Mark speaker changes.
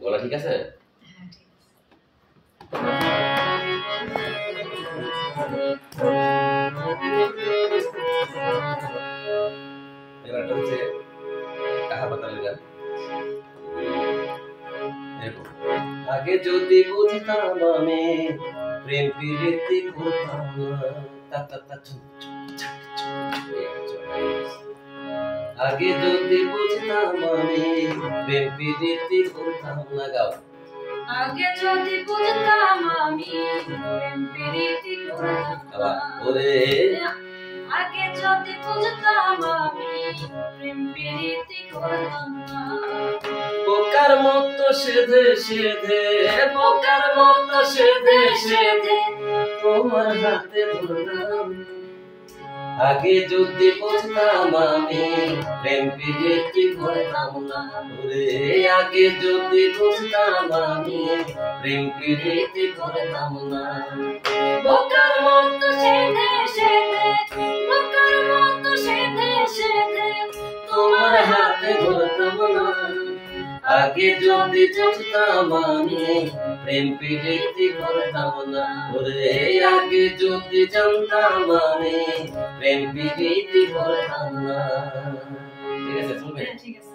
Speaker 1: গলা ঠিক আছে?
Speaker 2: হ্যাঁ ঠিক
Speaker 1: এবার এটা হচ্ছে কাহা পাতালের গান। আগে যদি বুঝতাম আমি প্রেম প্রীতি করতাম না। তা তা তা ছুম ছুম ছাক ছুম। আগে যদি বুঝতাম আমি প্রেম প্রীতি করতাম না। গাও।
Speaker 2: আগে যদি বুঝতাম আমি প্রেম প্রীতি করতাম না।
Speaker 1: ওরে
Speaker 2: আগে যদি বুঝতাম আমি প্রেম প্রীতি করতাম না।
Speaker 1: বোকার মতো সেধে সেধে বোকার মতো সেধে সেধে তোমার হাতে ধরলাম। আগে যদি বুঝতাম আমি প্রেম প্রীতি করতাম না। ওরে আগে যদি বুঝতাম আমি প্রেম প্রীতি করতাম না।
Speaker 2: বোকার মতো সেধে সেধে বোকার মতো সেধে সেধে
Speaker 1: তোমার হাতে ধরতাম না। আগে যদি বুঝতাম আমি প্রেম প্রীতি করতাম না। ওরে আগে যদি জানতাম আমি প্রেম প্রীতি করতাম না। ঠিক আছে শুনবে?
Speaker 2: ঠিক আছে।